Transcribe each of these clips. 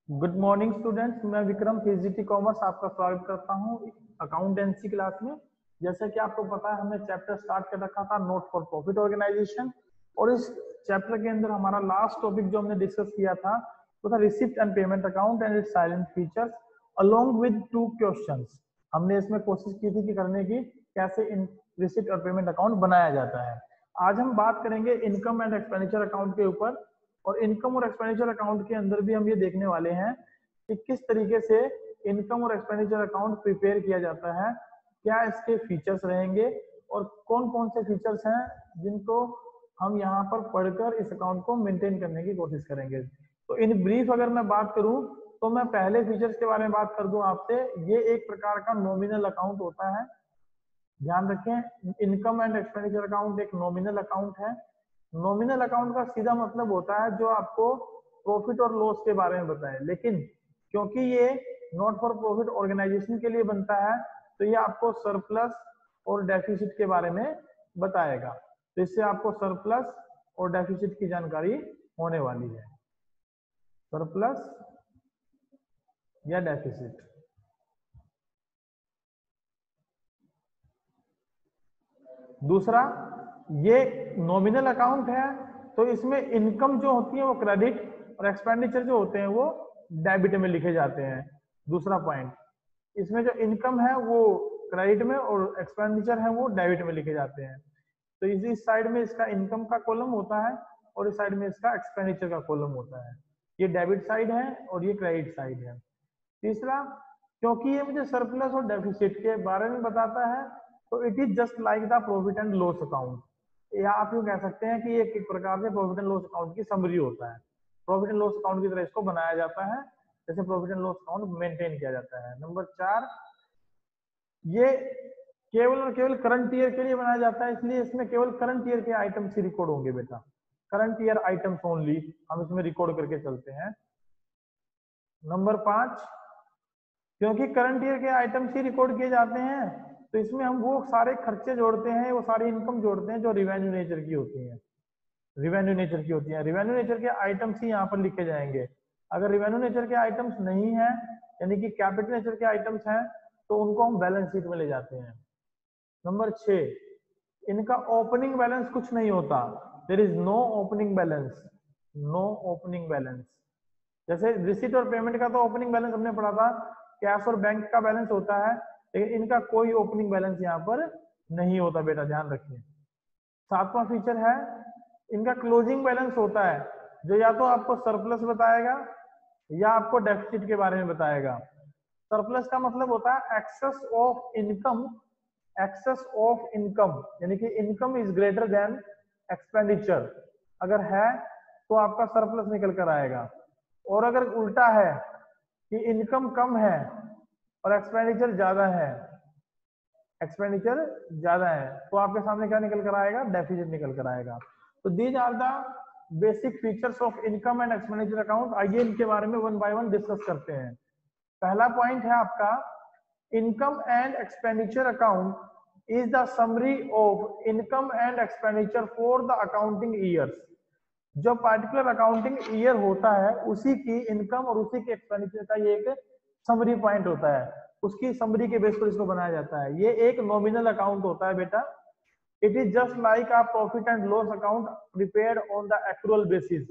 Good morning students, मैं Vikram PGT commerce आपका स्वागत करता हूं अकाउंटेंसी क्लास में। जैसा कि आपको पता है, हमने चैप्टर स्टार्ट कर रखा था नोट फॉर प्रॉफिट ऑर्गेनाइजेशन, और इस चैप्टर के अंदर हमारा लास्ट टॉपिक जो हमने डिस्कस किया था वो था receipt and payment account and it's salient features along with 2 questions. हमने इसमें कोशिश की थी कि करने की कैसे इन रिसिप्ट और पेमेंट अकाउंट बनाया जाता है। आज हम बात करेंगे इनकम एंड एक्सपेंडिचर अकाउंट के ऊपर, और इनकम और एक्सपेंडिचर अकाउंट के अंदर भी हम ये देखने वाले हैं कि किस तरीके से इनकम और एक्सपेंडिचर अकाउंट प्रिपेयर किया जाता है, क्या इसके फीचर्स रहेंगे और कौन कौन से फीचर्स हैं जिनको हम यहाँ पर पढ़कर इस अकाउंट को मेंटेन करने की कोशिश करेंगे। तो इन ब्रीफ अगर मैं बात करूं तो मैं पहले फीचर्स के बारे में बात कर दूं आपसे। ये एक प्रकार का नॉमिनल अकाउंट होता है, ध्यान रखें। इनकम एंड एक्सपेंडिचर अकाउंट एक नॉमिनल अकाउंट है। नॉमिनल अकाउंट का सीधा मतलब होता है जो आपको प्रॉफिट और लॉस के बारे में बताए, लेकिन क्योंकि ये नॉट फॉर प्रॉफिट ऑर्गेनाइजेशन के लिए बनता है तो ये आपको सरप्लस और डेफिसिट के बारे में बताएगा। तो इससे आपको सरप्लस और डेफिसिट की जानकारी होने वाली है, सरप्लस या डेफिसिट। दूसरा, ये नॉमिनल अकाउंट है तो इसमें इनकम जो होती है वो क्रेडिट और एक्सपेंडिचर जो होते हैं वो डेबिट में लिखे जाते हैं। दूसरा पॉइंट, इसमें जो इनकम है वो क्रेडिट में और एक्सपेंडिचर है वो डेबिट में लिखे जाते हैं। तो इस साइड में इसका इनकम का कॉलम होता है और इस साइड में इसका एक्सपेंडिचर का कॉलम होता है। ये डेबिट साइड है और ये क्रेडिट साइड है। तीसरा, क्योंकि ये मुझे सरप्लस और डेफिसिट के बारे में बताता है तो it is just like the profit and loss account, या आप यूं कह सकते हैं कि ये एक प्रकार से प्रॉफिट एंड लॉस अकाउंट की समरी होता है। प्रॉफिट एंड लॉस अकाउंट की तरह इसको बनाया जाता है, जैसे profit and loss account maintain किया जाता है। नंबर 4, ये केवल और केवल करंट ईयर के लिए बनाया जाता है, इसलिए इसमें केवल करंट ईयर के आइटम्स ही रिकॉर्ड होंगे बेटा। करंट ईयर आइटम्स ओनली हम इसमें रिकॉर्ड करके चलते हैं। नंबर 5, क्योंकि करंट ईयर के आइटम्स ही रिकॉर्ड किए जाते हैं तो इसमें हम वो सारे खर्चे जोड़ते हैं, वो सारी इनकम जोड़ते हैं जो रिवेन्यू नेचर की होती हैं। रिवेन्यू नेचर की होती है, रिवेन्यू नेचर के आइटम्स ही यहाँ पर लिखे जाएंगे। अगर रिवेन्यू नेचर के आइटम्स नहीं है, यानी कि कैपिटल नेचर के आइटम्स हैं, तो उनको हम बैलेंस शीट में ले जाते हैं। नंबर 6, इनका ओपनिंग बैलेंस कुछ नहीं होता। There is no opening balance, no opening balance. जैसे रिसीट और पेमेंट का तो ओपनिंग बैलेंस हमने पढ़ा था, कैश और बैंक का बैलेंस होता है, लेकिन इनका कोई ओपनिंग बैलेंस यहाँ पर नहीं होता बेटा, ध्यान रखिए। 7वां फीचर है, इनका क्लोजिंग बैलेंस होता है जो या तो आपको सरप्लस बताएगा या आपको डेफिसिट के बारे में बताएगा। सरप्लस का मतलब होता है excess of income, excess of income, यानी कि income is greater than expenditure अगर है तो आपका सरप्लस निकल कर आएगा। और अगर उल्टा है कि इनकम कम है और एक्सपेंडिचर ज्यादा है, एक्सपेंडिचर ज्यादा है, तो आपके सामने क्या निकल कर आएगा? डेफिसिट निकल कर आएगा। तो these are the basic features of income and expenditure account. आइए इनके बारे में वन बाय वन डिस्कस करते हैं। पहला पॉइंट है आपका, income and expenditure account is the summary of income and expenditure for the accounting years. जो पार्टिकुलर अकाउंटिंग ईयर होता है उसी की इनकम और उसी के एक्सपेंडिचर का ये एक समरी पॉइंट होता है, उसकी समरी के बेस पर इसको बनाया जाता है। ये एक नॉमिनल अकाउंट होता है बेटा। It is just like a profit and loss account prepared on the accrual basis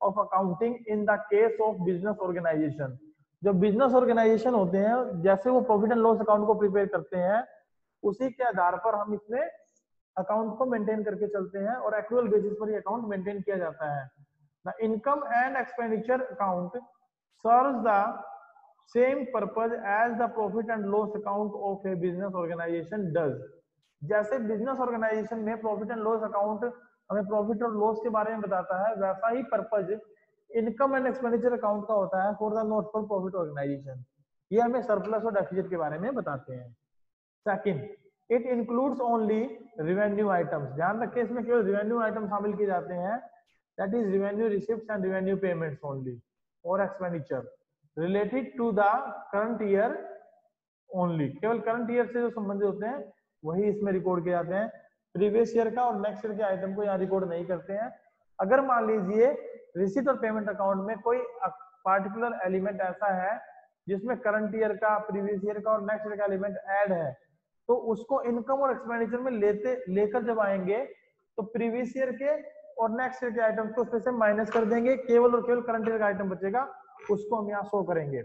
of accounting in the case of business organisation. जो बिजनेस ऑर्गेनाइजेशन होते हैं, जैसे वो प्रॉफिट एंड लॉस अकाउंट को प्रिपेयर करते हैं, उसी के आधार पर हम इसमें अकाउंट को मेंटेन करके चलते हैं और एक्रूअल बेसिस पर ये अकाउंट मेंटेन किया जाता है। The income and expenditure account serves the same purpose as the profit and loss account of a business organization does. जैसे बिजनेस ऑर्गेनाइजेशन में प्रॉफिट एंड लॉस अकाउंट हमें प्रॉफिट और loss के बारे में बताता है, वैसा ही purpose income and expenditure account का होता है for the not for profit organization. ये हमें सरप्लस और डेफिसिट के बारे में बताते हैं। Second, it includes only revenue items. ध्यान रखिए, इसमें केवल रिवेन्यू आइटम शामिल किए जाते हैं, that is revenue receipts and revenue payments only, और expenditure related to the current year only. केवल करंट ईयर से जो संबंधित होते हैं वही इसमें रिकॉर्ड किए जाते हैं। प्रीवियस ईयर का और नेक्स्ट ईयर के आइटम को यहाँ रिकॉर्ड नहीं करते हैं। अगर मान लीजिए रिसीट और पेमेंट अकाउंट में कोई पार्टिकुलर एलिमेंट ऐसा है जिसमें करंट ईयर का, प्रीवियस ईयर का और नेक्स्ट ईयर का एलिमेंट ऐड है, तो उसको इनकम और एक्सपेंडिचर में लेकर जब आएंगे तो प्रीवियस ईयर के और नेक्स्ट ईयर के आइटम को उसमें से माइनस कर देंगे, केवल और केवल करंट ईयर का आइटम बचेगा, उसको हम यहाँ शो करेंगे।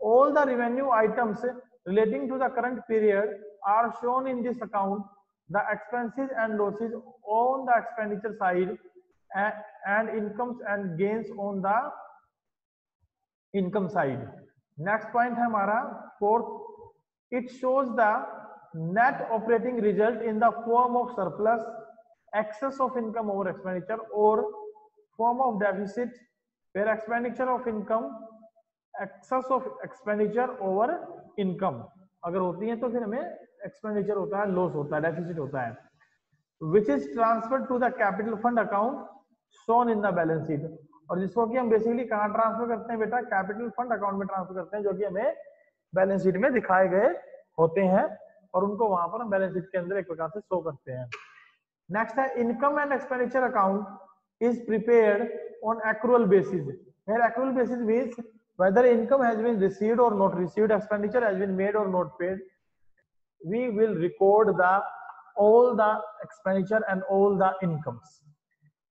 All the revenue items relating to the current period are shown in this account, the expenses and losses on the expenditure side and incomes and gains on the income side. Next point है हमारा fourth, it shows the net operating result in the form of surplus, excess of income over expenditure or form of deficit, where expenditure of income, excess of expenditure over income अगर होती है तो फिर हमें expenditure होता है, loss होता है, deficit होता है, which is transferred to the capital fund account shown in the balance sheet। और जिसको कि हम बेसिकली कहाँ ट्रांसफर करते हैं बेटा, कैपिटल फंड अकाउंट में ट्रांसफर करते हैं, जो कि हमें बैलेंस शीट में दिखाए गए होते हैं और उनको वहां पर हम बैलेंस शीट के अंदर एक प्रकार से शो करते हैं। नेक्स्ट है income and expenditure account is prepared on accrual basis. Where accrual basis means whether income has been received or not received, expenditure has been made or not paid, we will record all the expenditure and all the incomes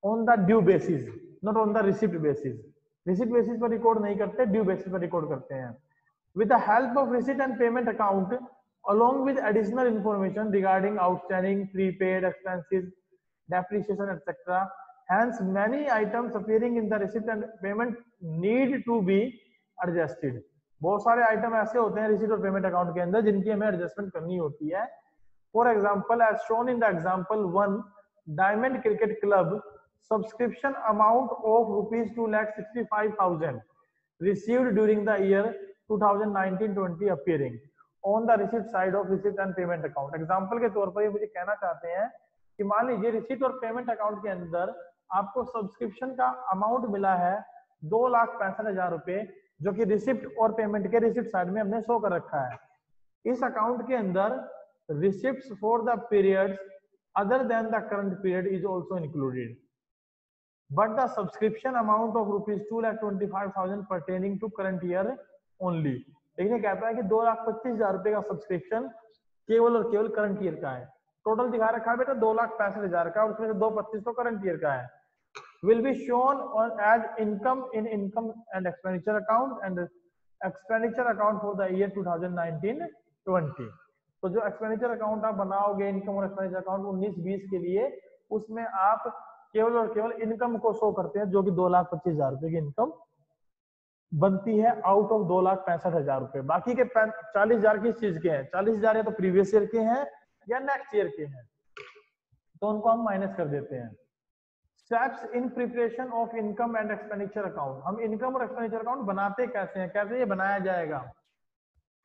on the due basis, not on the receipt basis। receipt basis पर record नहीं करते, due basis पर record करते हैं। with the help of receipt and payment account along with additional information regarding outstanding, prepaid expenses, depreciation, etc. hence many items appearing in the receipt and payment need to be adjusted। बहुत सारे item ऐसे होते हैं receipt और payment account के अंदर जिनकी हमें एडजस्टमेंट करनी होती है। For example as shown in the example 1, diamond cricket club subscription amount of rupees 2,65,000 received during the year 2019-20 appearing on the receipt side of receipt and payment account। Example के तौर पर ये मुझे कहना चाहते हैं कि मान लीजिए रिसीट और पेमेंट अकाउंट के अंदर आपको सब्सक्रिप्शन का अमाउंट मिला है 2,65,000 रुपए, जो कि रिसिप्ट और पेमेंट के रिसिप्ट साइड में हमने शो कर रखा है। इस अकाउंट के अंदर receipts for the periods other than the current period is also included, but the subscription amount of rupees 2,25,000 pertaining to current year only। देखिए कहता है कि 2,25,000 रुपए का सब्सक्रिप्शन केवल और केवल करंट ईयर का है। टोटल दिखा रखा है बेटा 2,65,000 का और उसमें से 2,25,000 तो करंट ईयर का है। will be shown on as income in income and expenditure account and expenditure account for the year 2019-20। तो जो एक्सपेंडिचर अकाउंट आप बनाओगे इनकम और एक्सपेंडिचर अकाउंट 19-20 के लिए, उसमें आप केवल और केवल इनकम को शो करते हैं, जो कि 2,25,000 रुपए की इनकम बनती है आउट ऑफ 2,65,000 रुपए। बाकी के 40,000 किस चीज के हैं, 40,000 या तो प्रीवियस ईयर के हैं या नेक्स्ट ईयर के हैं, तो उनको हम माइनस कर देते हैं। Steps in preparation of income and expenditure account. हम इनकम और एक्सपेंडिचर अकाउंट बनाते कैसे हैं, कैसे ये बनाया जाएगा।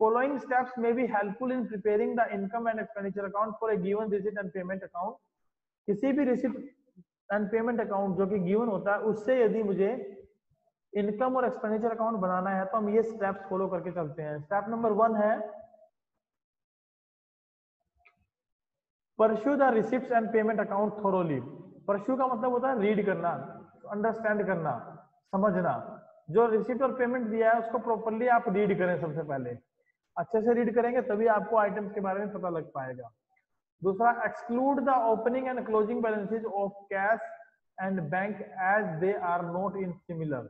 Following steps may be helpful in preparing the income and expenditure account for a given receipt and payment account. किसी भी रिसीट एंड पेमेंट अकाउंट जो कि गिवन होता है, उससे यदि मुझे इनकम और एक्सपेंडिचर अकाउंट बनाना है तो हम ये स्टेप्स फॉलो करके चलते हैं। स्टेप नंबर 1 है pursue the receipts and payment account thoroughly. Pursue का मतलब होता है रीड करना, अंडरस्टैंड करना, समझना। जो रिसिप्ट और पेमेंट दिया है उसको प्रॉपर्ली आप रीड करें। सबसे पहले अच्छे से रीड करेंगे तभी आपको आइटम्स के बारे में पता लग पाएगा। दूसरा, exclude the opening and closing balances of cash and bank as they are not in similar,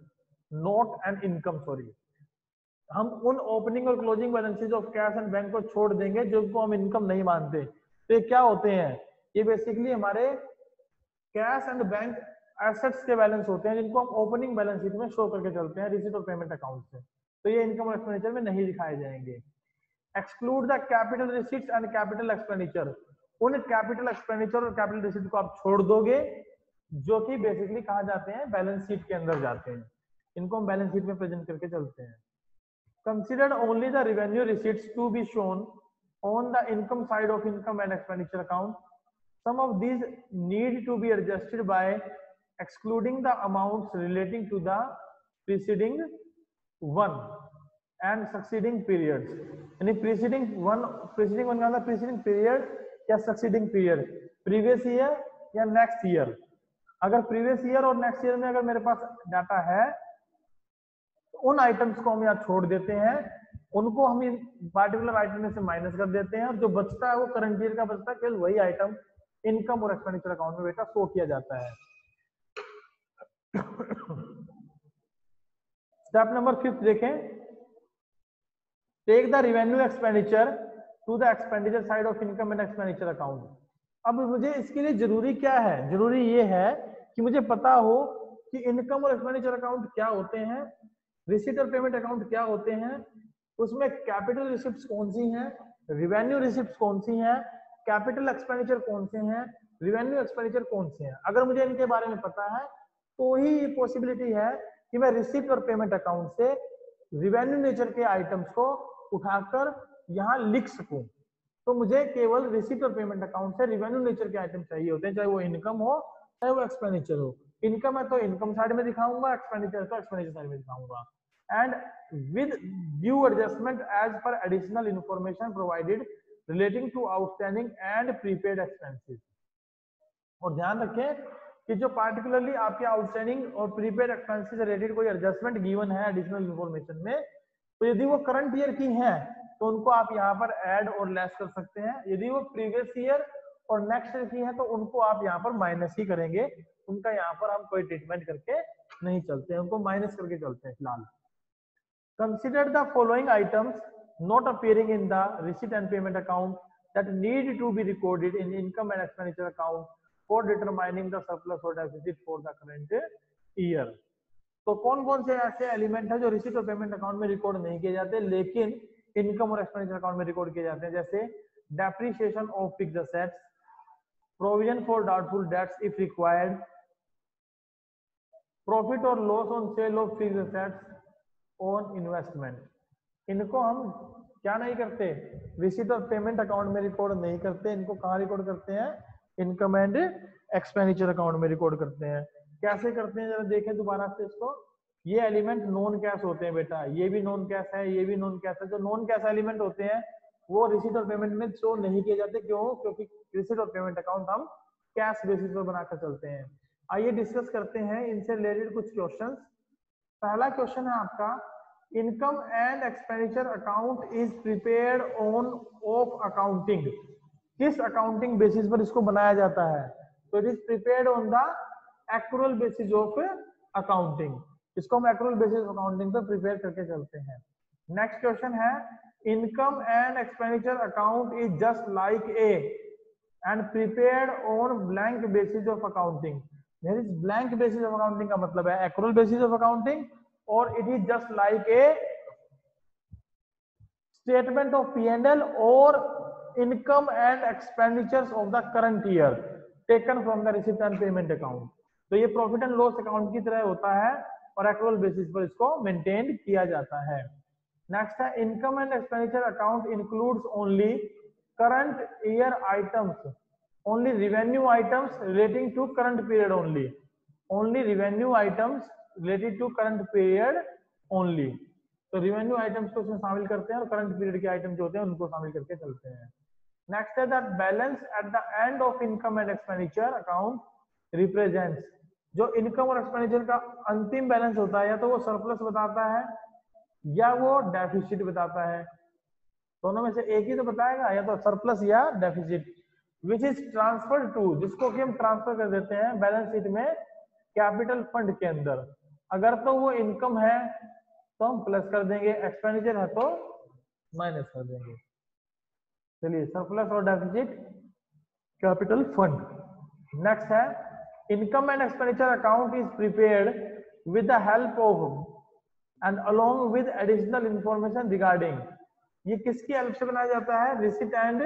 not and income sorry. हम उन ओपनिंग और closing balances of cash and bank को छोड़ देंगे जिनको हम इनकम नहीं मानते। तो ये क्या होते हैं, ये बेसिकली हमारे कैश एंड बैंक एसेट्स के बैलेंस होते हैं जिनको हम ओपनिंग बैलेंस शीट में शो करके चलते हैं रिसीट और पेमेंट अकाउंट से, तो ये इनकम और एक्सपेंडिचर में नहीं दिखाए जाएंगे। Exclude the capital receipts and capital expenditure. उन कैपिटल एक्सपेंडिचर और कैपिटल रिसीट को आप छोड़ दोगे जो कि बेसिकली कहा जाते हैं बैलेंस शीट के अंदर जाते हैं, इनको हम बैलेंस शीट में प्रेजेंट करके चलते हैं। Consider only the revenue receipts to be shown on the income side of income and expenditure account. Some of these need to be adjusted by excluding the amounts relating to the preceding one and succeeding periods। यानी preceding one का मतलब preceding period या succeeding period, previous year या next year। अगर previous year और next year में अगर मेरे पास डाटा है उन आइटम्स को हम यहाँ छोड़ देते हैं, उनको हम इन पार्टिकुलर आइटम में से माइनस कर देते हैं, और जो बचता है वो करंट ईयर का बचता है, केवल वही आइटम इनकम और एक्सपेंडिचर अकाउंट में बेटा शो किया जाता है। स्टेप नंबर 5 देखें, take the revenue expenditure to the expenditure side of income and expenditure account. अब मुझे इसके लिए जरूरी क्या है, जरूरी ये है कि मुझे पता हो कि इनकम और एक्सपेंडिचर अकाउंट क्या होते हैं, रिसीट और पेमेंट अकाउंट क्या होते हैं, उसमें कैपिटल रिसिप्ट्स कौन सी हैं, रिवेन्यू रिसिप्ट्स कौन सी हैं, कैपिटल एक्सपेंडिचर कौन से हैं, रिवेन्यू एक्सपेंडिचर कौन से हैं। अगर मुझे इनके बारे में पता है तो ही ये पॉसिबिलिटी है कि मैं रिसीट और पेमेंट अकाउंट से रिवेन्यू नेचर के आइटम्स को उठाकर यहाँ लिख सकूं। तो मुझे केवल रिसीट और पेमेंट अकाउंट से रिवेन्यू नेचर के आइटम चाहिए होते हैं, चाहे वो इनकम हो चाहे वो एक्सपेंडिचर हो। इनकम है तो इनकम साइड में दिखाऊंगा, एक्सपेंडिचर तो एक्सपेंडिचर साइड में दिखाऊंगा, and with due adjustment as per additional information provided relating to outstanding and prepaid expenses. और ध्यान रखें कि जो पार्टिकुलरली आपके आउटस्टैंडिंग और प्रीपेड एक्सपेंसेस से रिलेटेड कोई एडजस्टमेंट गिवन है एडिशनल इंफॉर्मेशन में, तो यदि वो करंट ईयर की है तो उनको आप यहाँ पर ऐड और लेस कर सकते हैं, यदि वो प्रीवियस ईयर और नेक्स्ट ईयर की है तो उनको आप यहाँ पर माइनस ही करेंगे, उनका यहाँ पर हम कोई ट्रीटमेंट करके नहीं चलते हैं, उनको माइनस करके चलते हैं फिलहाल। Consider the following items not appearing in the receipt and payment account that need to be recorded in income and expenditure account for determining the surplus और deficit for the current year. तो कौन कौन से ऐसे element है जो receipt और payment account में रिकॉर्ड नहीं किए जाते लेकिन इनकम और एक्सपेंडिचर अकाउंट में रिकॉर्ड किए जाते हैं, जैसे depreciation of fixed assets, provision for doubtful debts if required, profit और loss on sale of fixed assets on investment. इनको हम क्या नहीं करते, रिसीट और पेमेंट अकाउंट में रिकॉर्ड नहीं करते, इनको कहाँ रिकॉर्ड करते हैं, इनकम एंड एक्सपेंडिचर अकाउंट में रिकॉर्ड करते हैं। कैसे करते हैं जरा देखें दोबारा से इसको। ये एलिमेंट नॉन कैश होते हैं बेटा, ये भी नॉन कैश है, ये भी नॉन कैश है। जो नॉन कैश एलिमेंट होते हैं वो रिसीट और पेमेंट में शो नहीं किए जाते, क्यों, क्योंकि रिसीट और पेमेंट अकाउंट हम कैश बेसिस पर बनाकर चलते हैं। आइए डिस्कस करते हैं इनसे रिलेटेड कुछ क्वेश्चंस। पहला क्वेश्चन है आपका, income and expenditure account is prepared on of accounting. किस अकाउंटिंग बेसिस पर इसको बनाया जाता है, तो it is prepared on the accrual basis of accounting. इसको हम एक्रूअल बेसिस ऑफ अकाउंटिंग पर प्रिपेयर करके चलते हैं। नेक्स्ट क्वेश्चन है, income and expenditure account is just like a and prepared on blank basis of accounting. There is blank basis of accounting का मतलब है एक्रूअल बेसिस ऑफ अकाउंटिंग, और it is just like A statement of P&L और income and expenditures of the current year taken from the receipt and payment account. तो ये profit and loss account की तरह होता है और एक्रूअल बेसिस पर इसको मेंटेन किया जाता है। नेक्स्ट है, income and expenditure account includes only current year items, only revenue items relating to current period only, only revenue items related to current period only. तो रिवेन्यू आइटम्स को इसमें शामिल करते हैं और करंट पीरियड के आइटम जो होते हैं उनको शामिल करके चलते हैं। नेक्स्ट है that balance at the end of income and expenditure account represents. जो इनकम और एक्सपेंडिचर का अंतिम बैलेंस होता है या तो वो सरप्लस बताता है या वो डेफिसिट बताता है, दोनों में से एक ही तो बताएगा, या तो सरप्लस या deficit. Which is transfer to, जिसको कि हम ट्रांसफर कर देते हैं बैलेंस शीट में कैपिटल फंड के अंदर। अगर तो वो इनकम है तो हम प्लस कर देंगे, एक्सपेंडिचर है तो माइनस कर देंगे। चलिए, सरप्लस और डेफिसिट कैपिटल फंड। नेक्स्ट है, income and expenditure account is prepared with the help of and along with additional information regarding. ये किसकी हेल्प से बनाया जाता है, रिसीट एंड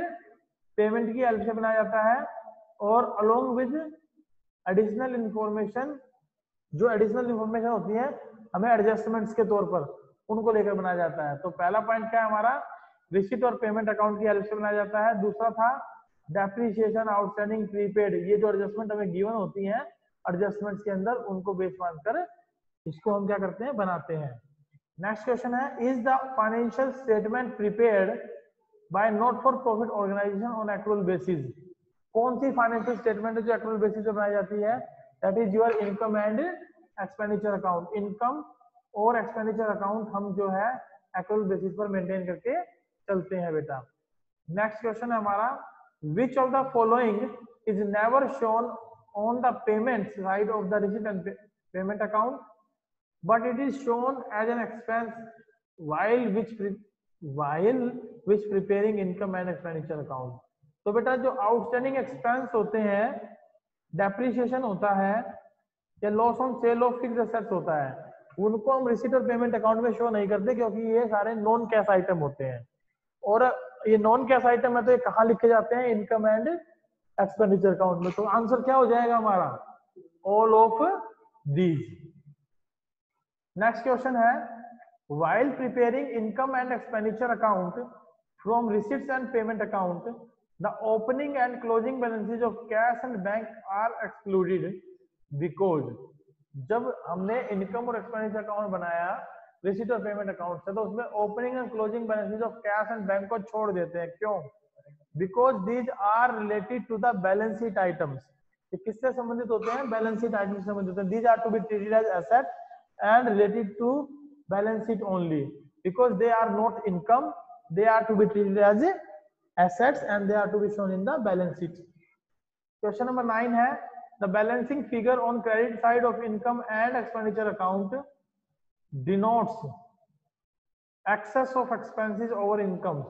पेमेंट की हेल्प से बनाया जाता है, और अलोंग विद एडिशनल इंफॉर्मेशन, जो एडिशनल इंफॉर्मेशन होती है हमें एडजस्टमेंट्स के तौर पर उनको लेकर बनाया जाता है। तो पहला पॉइंट क्या है हमारा, रिसीट और पेमेंट अकाउंट की हेल्प से बनाया जाता है। दूसरा था डेप्रिसिएशन, आउटस्टैंडिंग, प्रीपेड, ये जो एडजस्टमेंट हमें गिवन होती हैं एडजस्टमेंट्स के अंदर उनको बेस मानकर इसको हम क्या करते हैं, बनाते हैं। नेक्स्ट क्वेश्चन है, is the financial statement prepared by not for profit organisation on accrual basis. कौन सी फाइनेंशियल स्टेटमेंट है जो एक्रूअल बेसिस पे बनाई जाती है, that is your income and expenditure account. Income और एक्सपेंडिचर अकाउंट हम जो है एक्रूअल बेसिस पर मेंटेन करके चलते हैं बेटा। नेक्स्ट क्वेश्चन है हमारा, which of the following is never shown on the payment side of the receipt and payment account but it is shown as an expense while which preparing income and expenditure account। तो बेटा जो outstanding expense होते हैं, depreciation होता है या loss on sale of fixed assets होता है, उनको हम रिसीट और पेमेंट अकाउंट में शो नहीं करते क्योंकि ये सारे नॉन कैश आइटम होते हैं। और ये नॉन कैश आइटम है तो ये कहाँ लिखे जाते हैं, इनकम एंड एक्सपेंडिचर अकाउंट में। तो आंसर क्या हो जाएगा हमारा, all of these. Next question है, while preparing income and expenditure account from receipts and payment account, the opening and closing balances of cash and bank are excluded because जब हमने income और एक्सपेंडिचर अकाउंट बनाया receipt और payment account से, तो उसमें opening and closing balances of cash and bank को छोड़ देते हैं। क्यों? Because these are related to the balance sheet items. ये किससे संबंधित होते हैं, बैलेंस शीट आइटम से संबंधित होते हैं। These are to be treated as asset and related to balance sheet only because they are not income, they are to be treated as assets and they are to be shown in the balance sheet। Question number 9 है, the balancing figure on credit side of income and expenditure account denotes excess of expenses over income।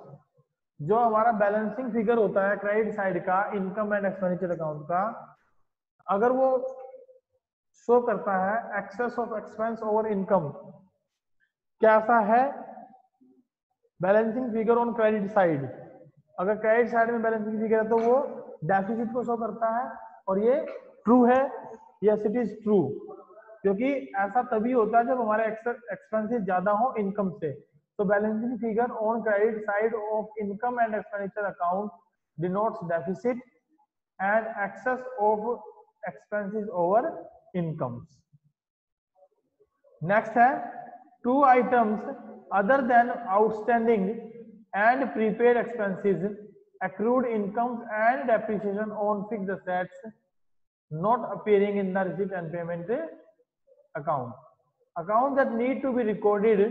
जो हमारा balancing figure होता है credit side का income and expenditure account का, अगर वो show करता है excess of expense over income, कैसा है balancing figure on credit side. अगर क्रेडिट साइड में बैलेंसिंग फिगर है तो वो डेफिसिट को शो करता है, और ये ट्रू है, यस इट इज ट्रू, क्योंकि ऐसा तभी होता है जब हमारे एक्सपेंसेस ज्यादा हो इनकम से। तो balancing figure on credit side of income and expenditure account denotes deficit and excess of expenses over incomes। Next है, two items other than outstanding and prepaid expenses, accrued incomes and depreciation on fixed assets not appearing in the receipt and payment account। Accounts that need to be recorded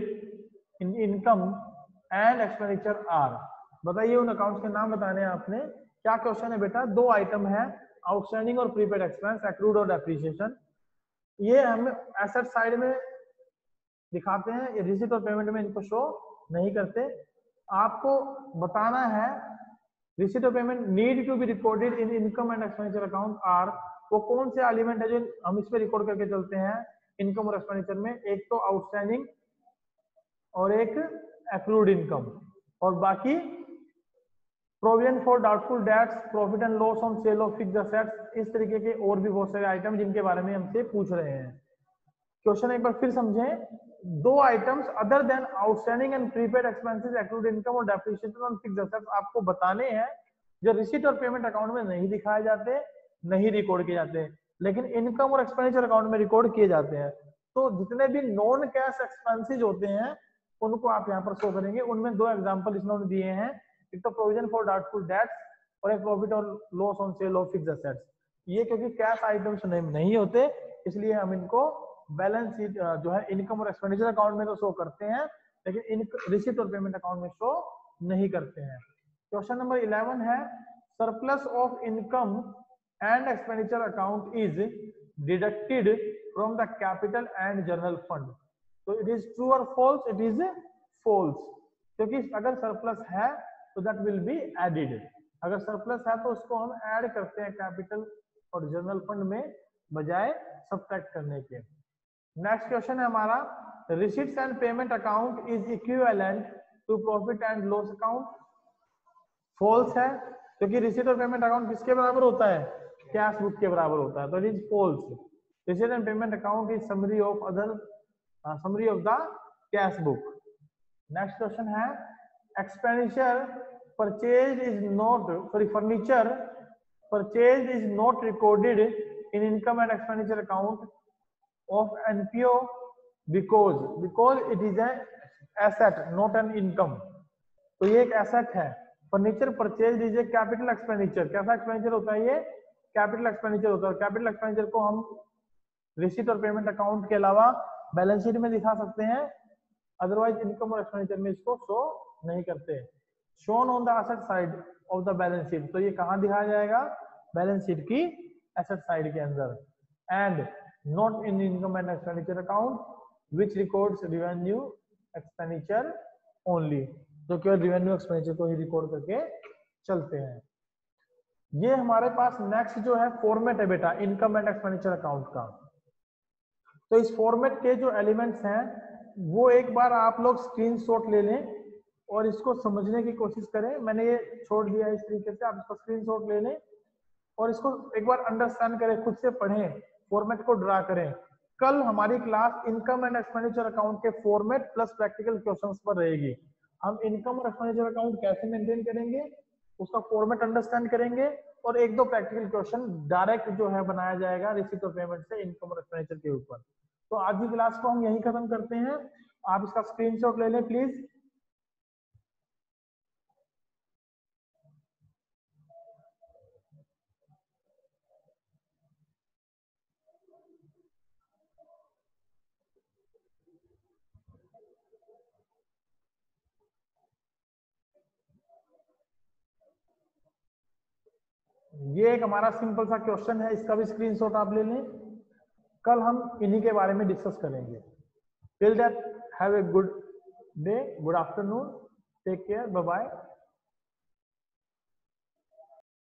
in income and expenditure are। बताइए उन accounts के नाम बताने हैं आपने। क्या question है बेटा, दो आइटम है, आउटस्टैंडिंग और प्रीपेड एक्सपेंस, एक्रूड और डेप्रिसिएशन। ये हम एसेट साइड में दिखाते हैं, ये रिसीट और पेमेंट में इनको शो नहीं करते। आपको बताना है रिसीट और payment need to be recorded in income and expenditure account are, वो कौन से एलिमेंट है जो हम इस पे रिकॉर्ड करके चलते हैं इनकम और एक्सपेंडिचर में। एक तो आउटस्टैंडिंग और एक एक्रूड इनकम, और बाकी provision for doubtful dates, profit and loss on sale of fixed assets, इस तरीके के और भी बहुत सारे आइटम जिनके बारे में हमसे पूछ रहे हैं। क्वेश्चन एक बार फिर समझें, दो items other than outstanding and prepaid expenses, accrued income और डेप्रिसिएशन ऑन फिक्स्ड एसेट्स आपको बताने हैं जो रिसीट और पेमेंट अकाउंट में नहीं दिखाए जाते, नहीं रिकॉर्ड किए जाते, लेकिन इनकम और एक्सपेंडिचर अकाउंट में रिकॉर्ड किए जाते हैं। तो जितने भी नॉन कैश एक्सपेंसेस होते हैं उनको आप यहाँ पर शो करेंगे। उनमें दो एग्जाम्पल इन्होंने दिए हैं, एक तो प्रोविजन फॉर डाउटफुल डेट्स और एक प्रॉफिट और loss on sale of fixed assets. ये क्योंकि कैश आइटम्स नहीं होते इसलिए हम इनको बैलेंस शीट जो है इनकम और एक्सपेंडिचर अकाउंट में तो शो करते हैं, लेकिन रिसीट और पेमेंट अकाउंट में शो नहीं करते हैं। क्वेश्चन नंबर 11 है, surplus of income and expenditure account is deducted from the capital and general fund. तो इट इज ट्रू और फॉल्स, इट इज फॉल्स, क्योंकि अगर सरप्लस है तो दैट विल बी एडेड। अगर सरप्लस है तो उसको हम ऐड करते हैं कैपिटल और जनरल फंड में बजाय सब्ट्रैक्ट करने के। नेक्स्ट क्वेश्चन है हमारा, receipts and payment account is equivalent to profit and loss account. False है, क्योंकि रिसीट और पेमेंट अकाउंट किसके बराबर होता है, कैश बुक के बराबर होता है, तो it is false. Receipt and payment account is summary of the cash book. Next question है, expenditure purchase is not furniture purchase is not recorded in income and expenditure account of NPO because it is an asset not an income. तो ये एक asset है। Furniture purchase is a capital expenditure. कैसा expenditure होता है ये, capital expenditure होता है। कैपिटल एक्सपेंडिचर को हम रिसीट और पेमेंट अकाउंट के अलावा बैलेंस शीट में दिखा सकते हैं, अदरवाइज इनकम और एक्सपेंडिचर में इसको शो नहीं करते। Shown on the asset side of the balance sheet, तो ये कहाँ दिखाया जाएगा, बैलेंस शीट की एसेट साइड के अंदर। And not in income and expenditure account which records revenue expenditure only, जो केवल रेवेन्यू एक्सपेंडिचर को ही रिकॉर्ड करके चलते हैं। ये हमारे पास नेक्स्ट जो है फॉर्मेट है बेटा इनकम एंड एक्सपेंडिचर अकाउंट का। तो इस फॉर्मेट के जो एलिमेंट्स हैं वो एक बार आप लोग स्क्रीनशॉट ले लें और इसको समझने की कोशिश करें। मैंने ये छोड़ दिया है इस तरीके से, आप इसको स्क्रीनशॉट ले लें और इसको एक बार अंडरस्टैंड करें, खुद से पढ़ें, फॉर्मेट को ड्रा करें। कल हमारी class income and expenditure account के फॉर्मेट प्लस प्रैक्टिकल क्वेश्चंस पर रहेगी। हम इनकम और एक्सपेंडिचर अकाउंट कैसे मेंटेन करेंगे, उसका फॉर्मेट अंडरस्टैंड करेंगे और एक दो प्रैक्टिकल क्वेश्चन डायरेक्ट जो है बनाया जाएगा रिसीट ऑफ पेमेंट से इनकम और एक्सपेंडिचर के ऊपर। तो आज की क्लास को हम यहीं खत्म करते हैं। आप इसका स्क्रीनशॉट ले लें प्लीज। ये एक हमारा सिंपल सा क्वेश्चन है, इसका भी स्क्रीनशॉट आप ले लें। कल हम इन्हीं के बारे में डिस्कस करेंगे। Till that have a good day, good afternoon, take care, bye bye.